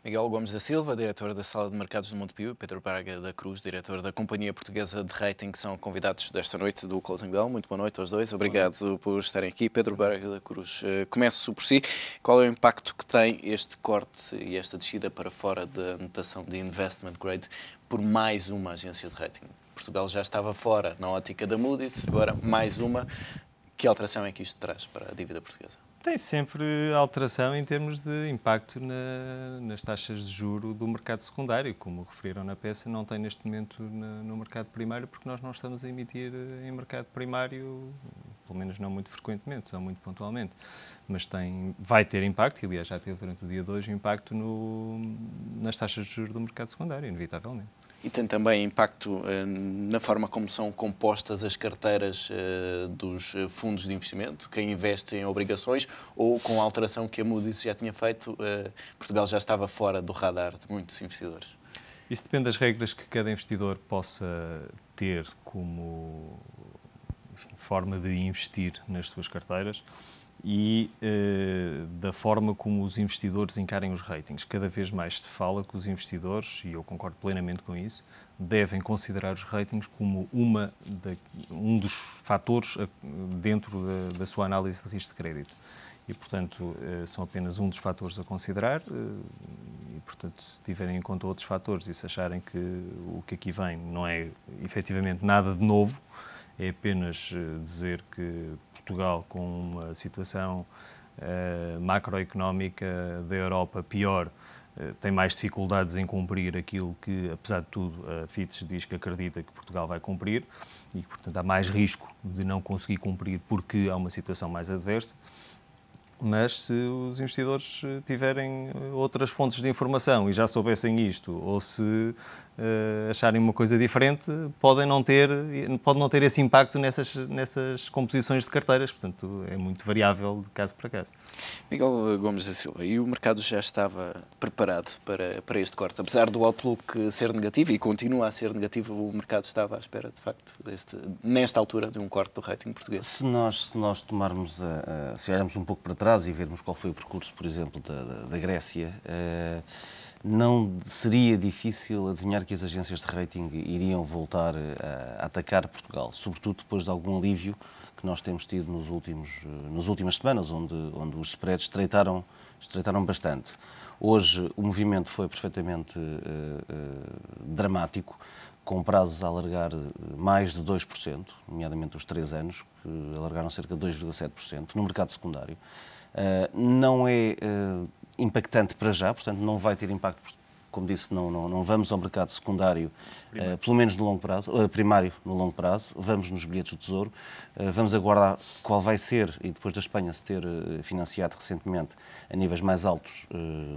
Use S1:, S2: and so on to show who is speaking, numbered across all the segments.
S1: Miguel Gomes da Silva, diretor da Sala de Mercados do Montepio, Pedro Braga da Cruz, diretor da Companhia Portuguesa de Rating, que são convidados desta noite do Closing Bell. Muito boa noite aos dois. Obrigado por estarem aqui. Pedro Braga da Cruz, começo por si. Qual é o impacto que tem este corte e esta descida para fora da notação de investment grade por mais uma agência de rating? Portugal já estava fora na ótica da Moody's, agora mais uma. Que alteração é que isto traz para a dívida portuguesa?
S2: Tem sempre alteração em termos de impacto nas taxas de juro do mercado secundário. Como referiram na peça, não tem neste momento no mercado primário, porque nós não estamos a emitir em mercado primário, pelo menos não muito frequentemente, só muito pontualmente. Mas vai ter impacto, e aliás já teve durante o dia de hoje, impacto nas taxas de juros do mercado secundário, inevitavelmente.
S1: E tem também impacto na forma como são compostas as carteiras dos fundos de investimento, quem investe em obrigações, ou com a alteração que a Moody's já tinha feito, Portugal já estava fora do radar de muitos investidores?
S2: Isso depende das regras que cada investidor possa ter como forma de investir nas suas carteiras e da forma como os investidores encarem os ratings. Cada vez mais se fala que os investidores, e eu concordo plenamente com isso, devem considerar os ratings como um dos fatores dentro da sua análise de risco de crédito. E, portanto, são apenas um dos fatores a considerar e, portanto, se tiverem em conta outros fatores e se acharem que o que aqui vem não é efetivamente nada de novo, é apenas dizer que Portugal, com uma situação macroeconómica da Europa pior, tem mais dificuldades em cumprir aquilo que, apesar de tudo, a Fitch diz que acredita que Portugal vai cumprir e que, portanto, há mais risco de não conseguir cumprir porque há uma situação mais adversa. Mas se os investidores tiverem outras fontes de informação e já soubessem isto, ou se acharem uma coisa diferente, pode não ter esse impacto nessas composições de carteiras. Portanto, é muito variável de caso para caso.
S1: Miguel Gomes da Silva, e o mercado já estava preparado para este corte? Apesar do outlook ser negativo, e continua a ser negativo, o mercado estava à espera, de facto, nesta altura, de um corte do rating português?
S3: Se nós tomarmos, se olharmos um pouco para trás e vermos qual foi o percurso, por exemplo, da Grécia, não seria difícil adivinhar que as agências de rating iriam voltar a atacar Portugal, sobretudo depois de algum alívio que nós temos tido nas últimas semanas, onde os spreads estreitaram bastante. Hoje o movimento foi perfeitamente dramático, com prazos a alargar mais de 2%, nomeadamente os 3 anos, que alargaram cerca de 2,7% no mercado secundário. Não é impactante para já, portanto não vai ter impacto, como disse, não vamos ao mercado secundário, pelo menos no longo prazo, primário no longo prazo, vamos nos bilhetes do Tesouro, vamos aguardar qual vai ser, e depois da Espanha se ter financiado recentemente a níveis mais altos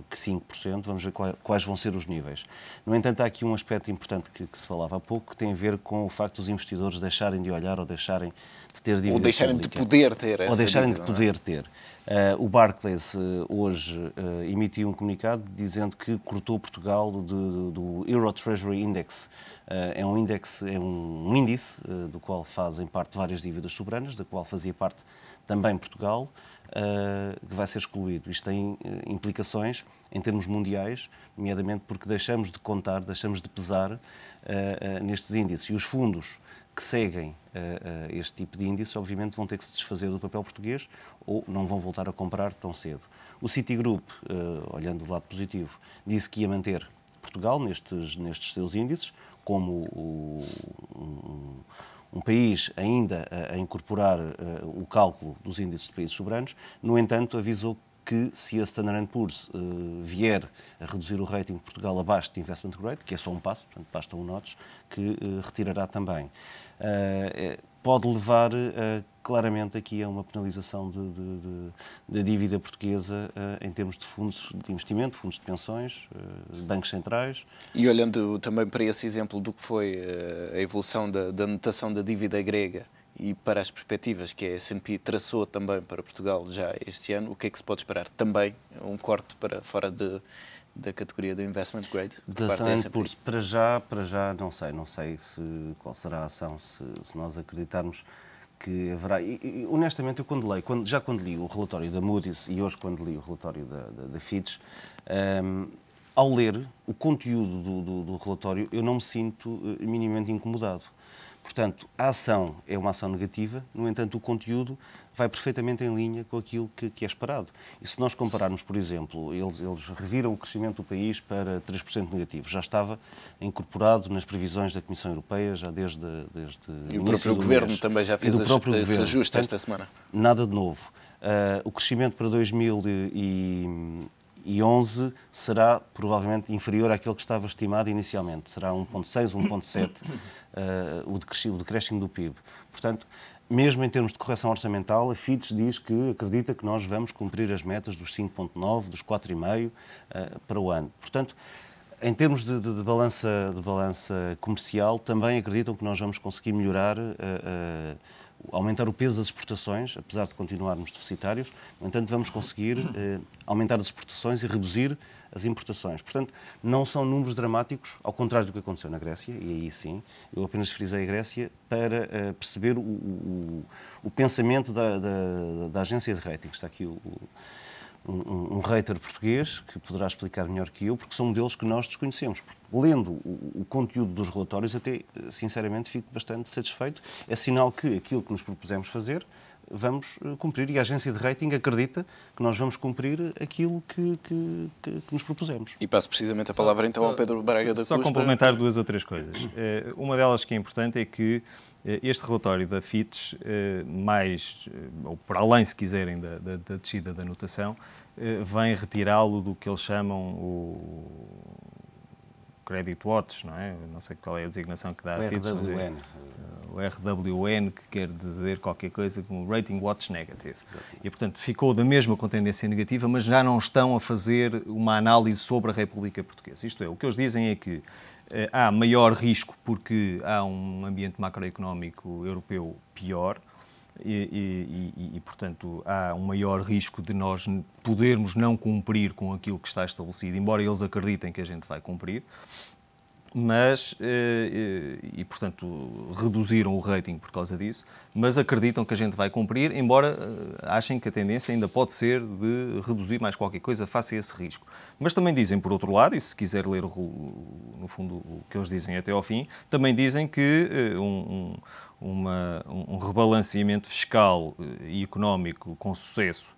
S3: que 5%, vamos ver quais vão ser os níveis. No entanto, há aqui um aspecto importante que se falava há pouco, que tem a ver com o facto dos investidores deixarem de olhar ou deixarem de ter dívida pública.
S1: Ou deixarem de poder ter essa
S3: Ou deixarem
S1: dívida,
S3: de poder ter. O Barclays hoje emitiu um comunicado dizendo que cortou Portugal do Euro Treasury Index. É um índice do qual fazem parte várias dívidas soberanas, da qual fazia parte também Portugal, que vai ser excluído. Isto tem implicações em termos mundiais, nomeadamente porque deixamos de contar, deixamos de pesar nestes índices. E os fundos que seguem este tipo de índice, obviamente, vão ter que se desfazer do papel português ou não vão voltar a comprar tão cedo. O Citigroup, olhando do lado positivo, disse que ia manter Portugal nestes seus índices, como um país ainda a incorporar o cálculo dos índices de países soberanos. No entanto, avisou que se a Standard & Poor's vier a reduzir o rating de Portugal abaixo de investment grade, que é só um passo, portanto basta um notch, que retirará também. Pode levar claramente aqui a uma penalização da dívida portuguesa em termos de fundos de investimento, fundos de pensões, bancos centrais.
S1: E olhando também para esse exemplo do que foi a evolução da notação da dívida grega e para as perspectivas que a S&P traçou também para Portugal já este ano, o que é que se pode esperar? Também um corte para fora da categoria do investment grade?
S3: Da Standard & Poor's, para já não sei qual será a ação, se nós acreditarmos que haverá. E honestamente, eu quando li o relatório da Moody's e hoje quando li o relatório da Fitch, ao ler o conteúdo do relatório, eu não me sinto minimamente incomodado. Portanto, a ação é uma ação negativa, no entanto, o conteúdo vai perfeitamente em linha com aquilo que é esperado. E se nós compararmos, por exemplo, eles reviram o crescimento do país para 3% negativo. Já estava incorporado nas previsões da Comissão Europeia, já desde
S1: e o próprio Governo também já fez esse ajuste esta semana.
S3: Nada de novo. O crescimento para 2011 será provavelmente inferior àquele que estava estimado inicialmente. Será 1,6, 1,7 o decréscimo do PIB. Portanto, mesmo em termos de correção orçamental, a Fitch diz que acredita que nós vamos cumprir as metas dos 5,9, dos 4,5 para o ano. Portanto, em termos de balança comercial, também acreditam que nós vamos conseguir melhorar, aumentar o peso das exportações, apesar de continuarmos deficitários. No entanto, vamos conseguir aumentar as exportações e reduzir as importações. Portanto, não são números dramáticos, ao contrário do que aconteceu na Grécia, e aí sim, eu apenas frisei a Grécia para perceber o pensamento da agência de rating. Está aqui um rater português, que poderá explicar melhor que eu, porque são modelos que nós desconhecemos. Lendo o conteúdo dos relatórios, até, sinceramente, fico bastante satisfeito. É sinal que aquilo que nos propusemos fazer, vamos cumprir. E a agência de rating acredita que nós vamos cumprir aquilo que nos propusemos.
S1: E passo precisamente a palavra, então, ao Pedro Braga da Cruz.
S2: Só complementar duas ou três coisas. Uma delas que é importante é que este relatório da Fitch, ou para além, se quiserem, da descida da notação, vem retirá-lo do que eles chamam o Credit Watch, não é? Não sei qual é a designação que dá a Fitch. O RWN, que quer dizer qualquer coisa como Rating Watch Negative. Exatamente. E, portanto, ficou da mesma com tendência negativa, mas já não estão a fazer uma análise sobre a República Portuguesa. Isto é, o que eles dizem é que há maior risco porque há um ambiente macroeconómico europeu pior e, portanto, há um maior risco de nós podermos não cumprir com aquilo que está estabelecido, embora eles acreditem que a gente vai cumprir. Mas, portanto, reduziram o rating por causa disso, mas acreditam que a gente vai cumprir, embora achem que a tendência ainda pode ser de reduzir mais qualquer coisa face a esse risco. Mas também dizem, por outro lado, e se quiser ler, no fundo, o que eles dizem até ao fim, também dizem que um rebalanceamento fiscal e económico com sucesso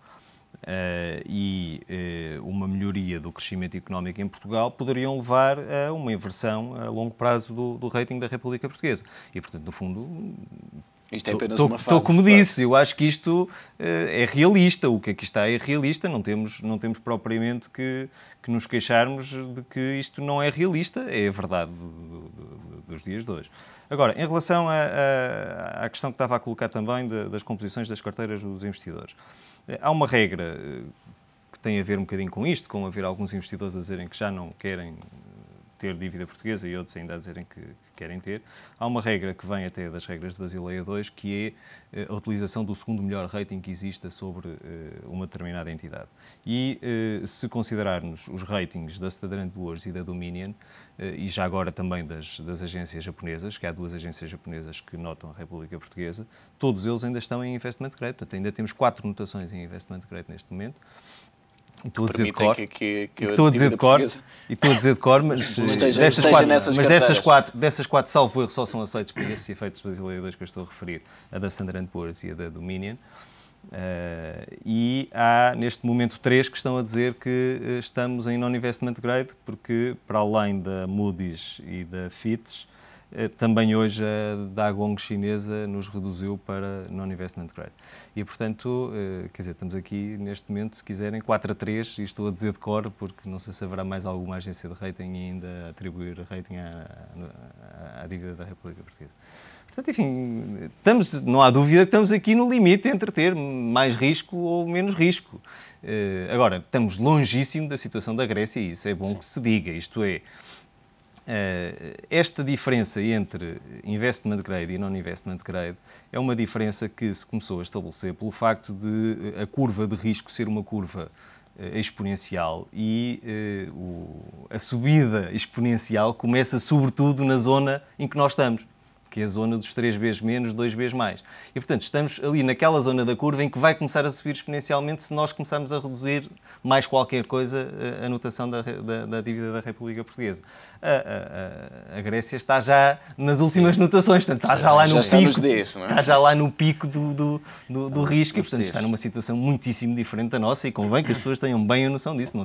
S2: uma melhoria do crescimento económico em Portugal poderiam levar a uma inversão a longo prazo do rating da República Portuguesa. E, portanto, no fundo,
S1: isto é apenas uma fase.
S2: Como disse, eu acho que isto é realista. O que aqui está é realista. Não temos propriamente que nos queixarmos de que isto não é realista. É a verdade dos dias de hoje. Agora, em relação à questão que estava a colocar também das composições das carteiras dos investidores, há uma regra que tem a ver um bocadinho com isto, com haver alguns investidores a dizerem que já não querem ter dívida portuguesa e outros ainda a dizerem que querem ter. Há uma regra que vem até das regras de Basileia II, que é a utilização do segundo melhor rating que exista sobre uma determinada entidade. E se considerarmos os ratings da Standard & Poor's e da Dominion, e já agora também das agências japonesas, que há duas agências japonesas que notam a República Portuguesa, todos eles ainda estão em investment grade. Portanto, ainda temos 4 notações em investment grade neste momento.
S1: Estou a dizer de cor,
S2: mas dessas quatro, salvo erro, só são aceitos para esses efeitos de Basileia II que eu estou a referir, a da Standard & Poor's e a da Dominion. E há, neste momento, 3 que estão a dizer que estamos em non-investment grade, porque, para além da Moody's e da Fitch, também hoje a Dagong chinesa nos reduziu para non-investment grade. E, portanto, quer dizer, estamos aqui, neste momento, se quiserem, 4-3, e estou a dizer de cor, porque não sei se haverá mais alguma agência de rating ainda a atribuir rating à dívida da República Portuguesa. Portanto, enfim, não há dúvida que estamos aqui no limite entre ter mais risco ou menos risco. Agora, estamos longíssimo da situação da Grécia e isso é bom que se diga, isto é, esta diferença entre investment grade e non-investment grade é uma diferença que se começou a estabelecer pelo facto de a curva de risco ser uma curva exponencial e a subida exponencial começa sobretudo na zona em que nós estamos. que é a zona dos 3 vezes menos, 2 vezes mais. E, portanto, estamos ali naquela zona da curva em que vai começar a subir exponencialmente se nós começarmos a reduzir mais qualquer coisa a notação da dívida da República Portuguesa. A Grécia está já nas últimas notações, portanto, está já lá no pico,
S1: nos 10, não é?
S2: está já lá no pico do risco e, portanto, está numa situação muitíssimo diferente da nossa e convém que as pessoas tenham bem a noção disso.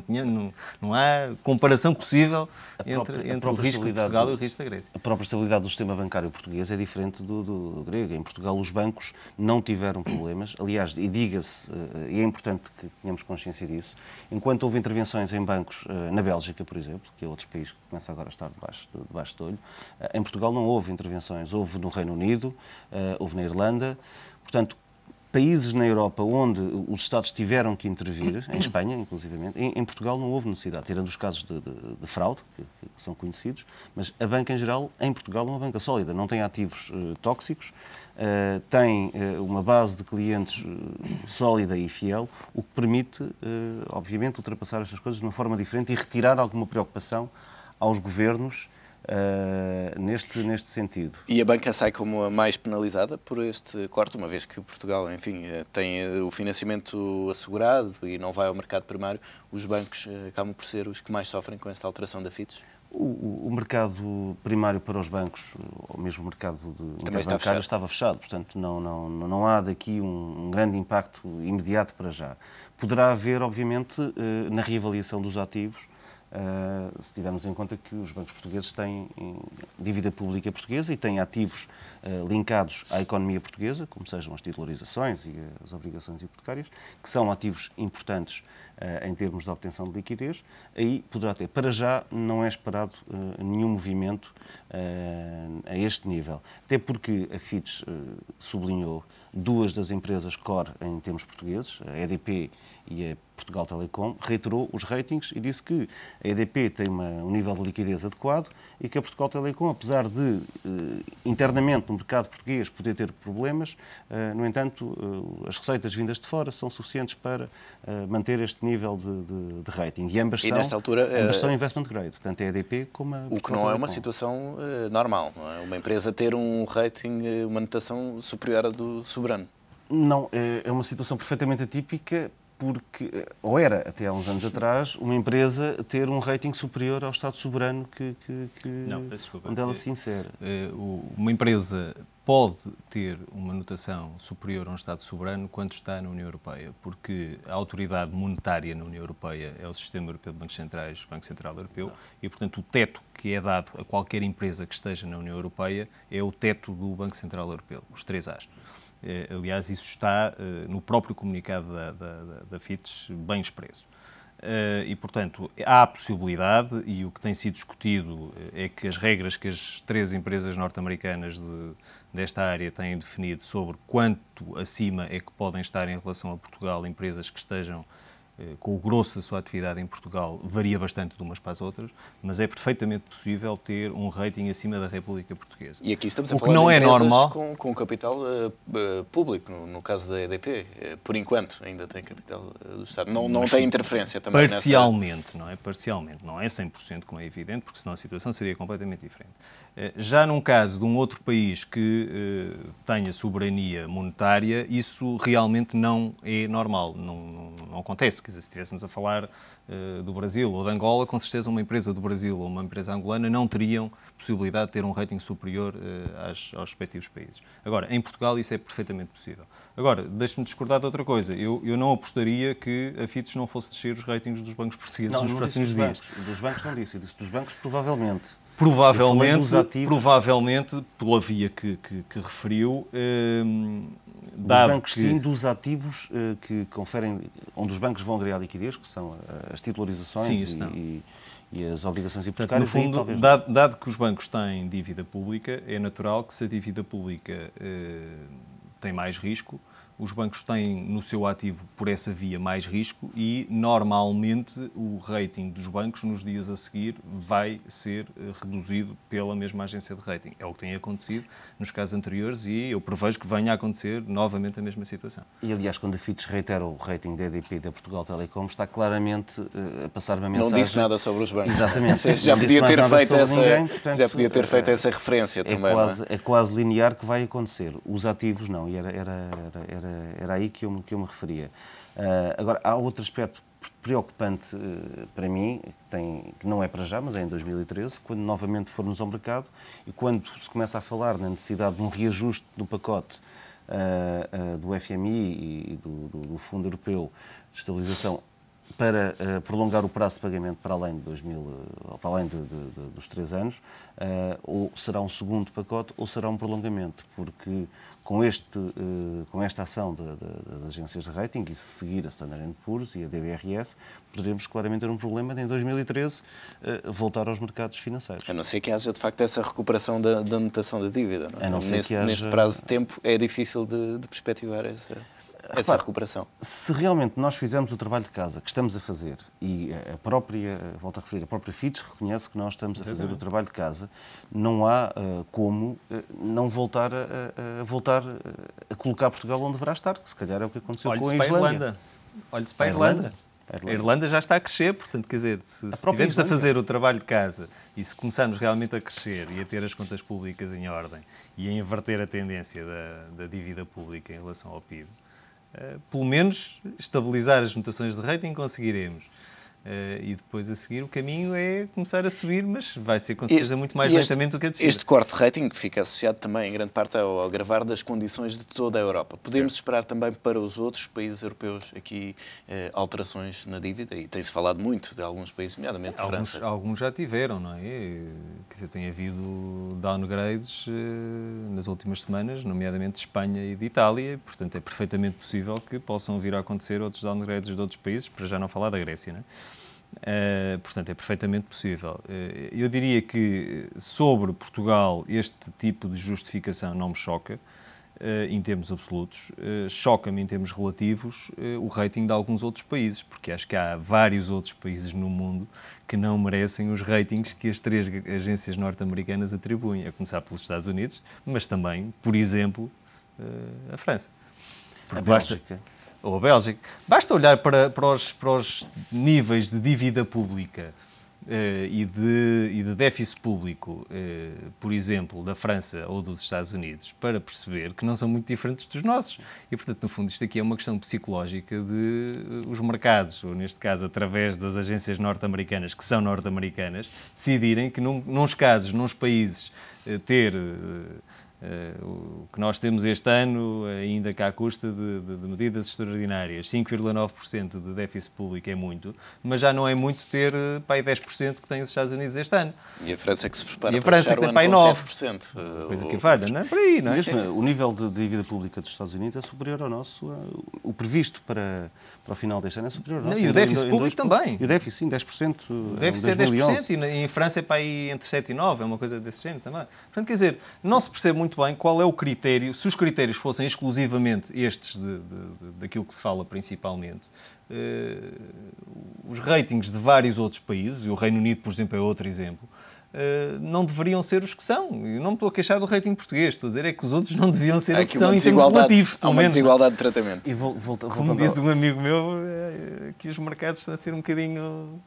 S2: Não há comparação possível entre o risco de Portugal e o risco da Grécia.
S3: A própria estabilidade do sistema bancário português é diferente do grego. Em Portugal, os bancos não tiveram problemas. Aliás, e diga-se, e é importante que tenhamos consciência disso, enquanto houve intervenções em bancos na Bélgica, por exemplo, que é outro país que começa agora a estar debaixo do olho, em Portugal não houve intervenções. Houve no Reino Unido, houve na Irlanda. Portanto, países na Europa onde os Estados tiveram que intervir, em Espanha, inclusivamente, em Portugal não houve necessidade, tirando os casos de fraude, que são conhecidos, mas a banca em geral, em Portugal, é uma banca sólida, não tem ativos tóxicos, tem uma base de clientes sólida e fiel, o que permite, obviamente, ultrapassar estas coisas de uma forma diferente e retirar alguma preocupação aos governos neste sentido.
S1: E a banca sai como a mais penalizada por este corte, uma vez que Portugal, enfim, tem o financiamento assegurado e não vai ao mercado primário, os bancos acabam por ser os que mais sofrem com esta alteração da FITS?
S3: O mercado primário para os bancos, ou mesmo o mercado interbancário, estava fechado, portanto não há daqui um grande impacto imediato para já. Poderá haver, obviamente, na reavaliação dos ativos, se tivermos em conta que os bancos portugueses têm dívida pública portuguesa e têm ativos linkados à economia portuguesa, como sejam as titularizações e as obrigações hipotecárias, que são ativos importantes em termos de obtenção de liquidez, aí poderá ter. Para já não é esperado nenhum movimento a este nível. Até porque a FITS sublinhou duas das empresas core em termos portugueses, a EDP e a Portugal Telecom, reiterou os ratings e disse que a EDP tem um nível de liquidez adequado e que a Portugal Telecom, apesar de internamente no mercado português poder ter problemas, no entanto, as receitas vindas de fora são suficientes para manter este nível de rating. E ambas são investment grade, tanto a EDP como a Portugal Telecom.
S1: O que não é uma situação normal, não é? Uma empresa ter um rating, uma notação superior à do soberano.
S3: Não, é uma situação perfeitamente atípica, porque, ou era, até há uns anos atrás, uma empresa ter um rating superior ao Estado soberano onde ela se insere.
S2: Uma empresa pode ter uma notação superior a um Estado soberano quando está na União Europeia, porque a autoridade monetária na União Europeia é o Sistema Europeu de Bancos Centrais, o Banco Central Europeu, e, portanto, o teto que é dado a qualquer empresa que esteja na União Europeia é o teto do Banco Central Europeu, os 3 As. Aliás, isso está no próprio comunicado da FITS bem expresso. E, portanto, há a possibilidade, e o que tem sido discutido é que as regras que as 3 empresas norte-americanas desta área têm definido sobre quanto acima é que podem estar em relação a Portugal empresas que estejam com o grosso da sua atividade em Portugal, varia bastante de umas para as outras, mas é perfeitamente possível ter um rating acima da República Portuguesa.
S1: E aqui estamos a falar de empresas com capital público, no caso da EDP. Por enquanto, ainda tem capital do Estado. Não tem interferência também
S2: parcialmente, não é? Parcialmente. Não é 100%, como é evidente, porque senão a situação seria completamente diferente. Já num caso de um outro país que tenha soberania monetária, isso realmente não é normal, não acontece. Quer dizer, se estivéssemos a falar do Brasil ou de Angola, com certeza uma empresa do Brasil ou uma empresa angolana não teriam possibilidade de ter um rating superior aos respectivos países. Agora, em Portugal isso é perfeitamente possível. Agora, deixe-me discordar de outra coisa. Eu não apostaria que a FITS não fosse descer os ratings dos bancos portugueses nos próximos dias.
S3: Dos bancos não disse, eu disse dos bancos provavelmente.
S2: Provavelmente, pela via que referiu,
S3: dos bancos, sim, dos ativos que conferem, onde os bancos vão agregar liquidez, que são as titularizações e as obrigações hipotecárias.
S2: Portanto, no fundo, dado que os bancos têm dívida pública, é natural que se a dívida pública tem mais risco, os bancos têm no seu ativo, por essa via, mais risco e, normalmente, o rating dos bancos nos dias a seguir vai ser reduzido pela mesma agência de rating. É o que tem acontecido nos casos anteriores e eu prevejo que venha a acontecer novamente a mesma situação.
S3: E, aliás, quando a Fitch reitera o rating da EDP e da Portugal Telecom, está claramente a passar uma mensagem...
S1: Não disse nada sobre os bancos.
S3: Exatamente.
S1: Já podia ter feito
S3: ninguém, portanto,
S1: já podia ter feito essa referência também.
S3: É quase linear que vai acontecer. Os ativos não, e era aí que eu me referia. Agora, há outro aspecto preocupante para mim, que não é para já, mas é em 2013, quando novamente formos ao mercado e quando se começa a falar na necessidade de um reajuste do pacote do FMI e do Fundo Europeu de Estabilização para prolongar o prazo de pagamento para além dos 3 anos, ou será um segundo pacote ou será um prolongamento, porque com esta ação das agências de rating, e se seguir a Standard & Poor's e a DBRS, poderemos claramente ter um problema de, em 2013, voltar aos mercados financeiros.
S1: A não ser que haja, de facto, essa recuperação da anotação da dívida. Não é?
S3: A não ser que haja...
S1: Neste prazo de tempo é difícil de perspectivar essa recuperação.
S3: Se realmente nós fizermos o trabalho de casa que estamos a fazer e volto a referir, a própria Fitch reconhece que nós estamos a fazer o trabalho de casa, não há como não voltar a colocar Portugal onde deverá estar, que se calhar é o que aconteceu com a Islândia.
S2: Olhe-se para a Irlanda. A Irlanda já está a crescer, portanto, quer dizer, se estivermos a fazer o trabalho de casa e se começarmos realmente a crescer e a ter as contas públicas em ordem e a inverter a tendência da dívida pública em relação ao PIB, pelo menos estabilizar as notações de rating conseguiremos. E depois a seguir o caminho é começar a subir, mas vai ser com certeza muito mais lentamente do que a descer.
S1: Este corte de rating fica associado também em grande parte ao agravar das condições de toda a Europa. Podemos esperar também para os outros países europeus aqui alterações na dívida? E tem-se falado muito de alguns países, nomeadamente de França.
S2: Alguns já tiveram, não é? Quer dizer, tem havido downgrades nas últimas semanas, nomeadamente de Espanha e de Itália, portanto é perfeitamente possível que possam vir a acontecer outros downgrades de outros países, para já não falar da Grécia, não é? Portanto, é perfeitamente possível. Eu diria que sobre Portugal este tipo de justificação não me choca em termos absolutos, choca-me em termos relativos o rating de alguns outros países, porque acho que há vários outros países no mundo que não merecem os ratings que as 3 agências norte-americanas atribuem, a começar pelos Estados Unidos, mas também, por exemplo, a França.
S3: A Bélgica.
S2: Ou a Bélgica. Basta olhar para os níveis de dívida pública e de déficit público, por exemplo, da França ou dos Estados Unidos, para perceber que não são muito diferentes dos nossos. E, portanto, no fundo, isto aqui é uma questão psicológica de os mercados, ou neste caso, através das agências norte-americanas, que são norte-americanas, decidirem que, nos casos, nos países, ter... o que nós temos este ano, ainda que à custa de medidas extraordinárias, 5,9% de déficit público é muito, mas já não é muito ter para aí 10% que tem os Estados Unidos este ano.
S1: E a França é que se prepara
S2: para fechar o ano com
S1: 7%.
S2: Coisa que falha, não é? Por aí, não é?
S3: Mesmo o nível de dívida pública dos Estados Unidos é superior ao nosso. O previsto para o final deste ano é superior ao nosso.
S2: E o déficit público também.
S3: E o déficit, sim, 10%.
S2: O déficit é 10% e em França é para aí entre 7% e 9%, é uma coisa desse género também. Portanto, quer dizer, não se percebe muito bem qual é o critério, se os critérios fossem exclusivamente estes daquilo que se fala principalmente, os ratings de vários outros países, e o Reino Unido, por exemplo, é outro exemplo, não deveriam ser os que são. Eu não me estou a queixar do rating português, estou a dizer é que os outros não deviam ser os que são em termos relativos.
S1: Há uma desigualdade de tratamento.
S3: E
S2: como disse um amigo meu, que os mercados estão a ser um bocadinho...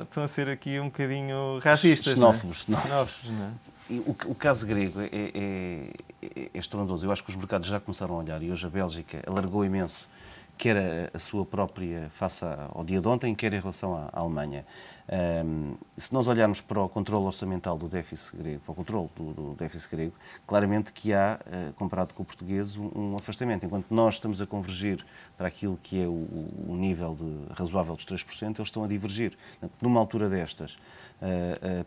S2: estão a ser aqui um bocadinho racistas.
S3: Xenófobos.
S2: Não é?
S3: E o caso grego é estrondoso. Eu acho que os mercados já começaram a olhar e hoje a Bélgica alargou imenso, quer a sua própria face ao dia de ontem, quer em relação à Alemanha. Se nós olharmos para o controle orçamental do déficit grego, para o controle do déficit grego, claramente que há, comparado com o português, um afastamento. Enquanto nós estamos a convergir para aquilo que é o nível razoável dos 3%, eles estão a divergir. Portanto, numa altura destas,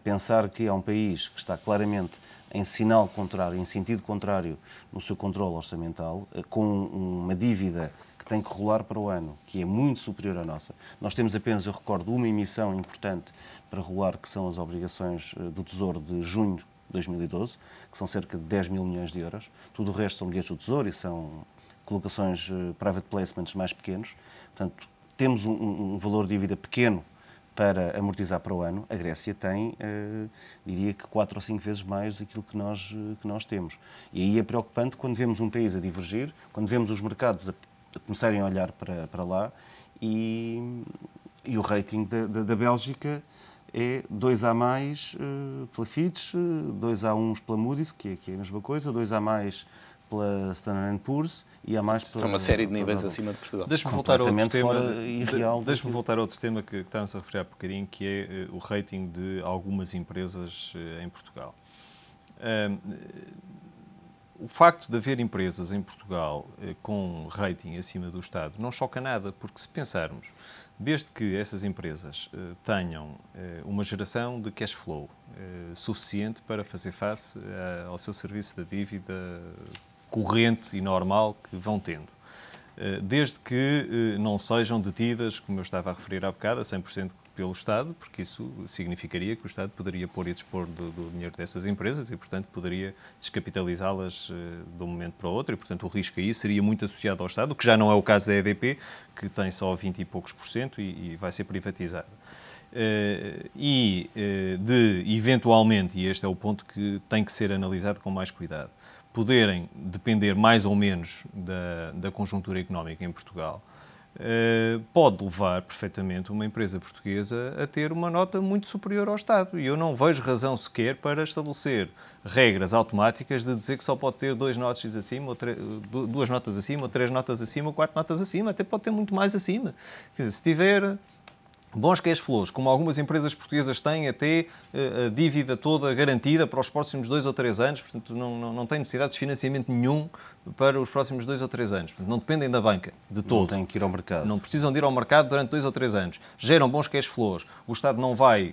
S3: pensar que há um país que está claramente em sinal contrário, em sentido contrário no seu controle orçamental, com uma dívida que tem que rolar para o ano, que é muito superior à nossa. Nós temos apenas, eu recordo, uma emissão importante para rolar, que são as obrigações do Tesouro de junho 2012, que são cerca de 10 mil milhões de euros. Tudo o resto são bilhetes do Tesouro e são colocações private placements mais pequenos. Portanto, temos um valor de dívida pequeno para amortizar para o ano. A Grécia tem, diria que 4 ou 5 vezes mais daquilo que nós temos. E aí é preocupante quando vemos um país a divergir, quando vemos os mercados a começarem a olhar para lá e o rating da Bélgica é 2A+, pela Fitch, 2A1 pela Moody's, que é a mesma coisa, 2A+, pela Standard & Poor's e A+, pela...
S1: É uma série de níveis acima de Portugal.
S2: Deixe-me voltar a outro tema,
S3: irreal.
S2: Deixe-me voltar a outro tema que estávamos a referir há bocadinho, que é o rating de algumas empresas em Portugal. O facto de haver empresas em Portugal com rating acima do Estado não choca nada, porque se pensarmos, desde que essas empresas tenham uma geração de cash flow suficiente para fazer face ao seu serviço da dívida corrente e normal que vão tendo, desde que não sejam detidas, como eu estava a referir há bocado, a 100% pelo Estado, porque isso significaria que o Estado poderia pôr e dispor do dinheiro dessas empresas e, portanto, poderia descapitalizá-las de um momento para o outro e, portanto, o risco aí seria muito associado ao Estado, o que já não é o caso da EDP, que tem só 20 e poucos % e vai ser privatizada. De, eventualmente, e este é o ponto que tem que ser analisado com mais cuidado, poderem depender mais ou menos da conjuntura económica em Portugal, pode levar perfeitamente uma empresa portuguesa a ter uma nota muito superior ao Estado. E eu não vejo razão sequer para estabelecer regras automáticas de dizer que só pode ter 2 notas acima, ou 2 notas acima, ou 3 notas acima, ou 4 notas acima, até pode ter muito mais acima. Quer dizer, se tiver bons cash flows, como algumas empresas portuguesas têm, até a dívida toda garantida para os próximos 2 ou 3 anos, portanto não têm necessidade de financiamento nenhum para os próximos 2 ou 3 anos. Portanto, não dependem da banca de todo.
S3: Não têm que ir ao mercado.
S2: Não precisam de ir ao mercado durante 2 ou 3 anos. Geram bons cash flows. O Estado não vai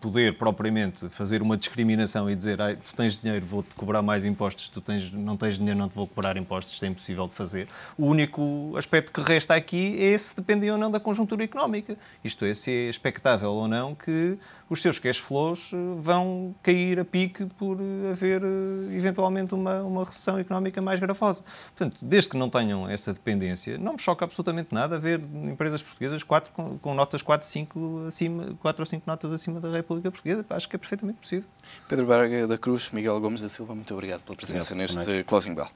S2: poder propriamente fazer uma discriminação e dizer tu tens dinheiro, vou-te cobrar mais impostos, não tens dinheiro, não te vou cobrar impostos, isto é impossível de fazer. O único aspecto que resta aqui é se dependem ou não da conjuntura económica. Isto é, se é expectável ou não que os seus cash flows vão cair a pique por haver, eventualmente, uma recessão económica mais gravosa. Portanto, desde que não tenham essa dependência, não me choca absolutamente nada haver empresas portuguesas com notas 4 ou 5 notas acima da República Portuguesa. Acho que é perfeitamente possível.
S1: Pedro Braga da Cruz, Miguel Gomes da Silva, muito obrigado pela presença neste Closing Bell.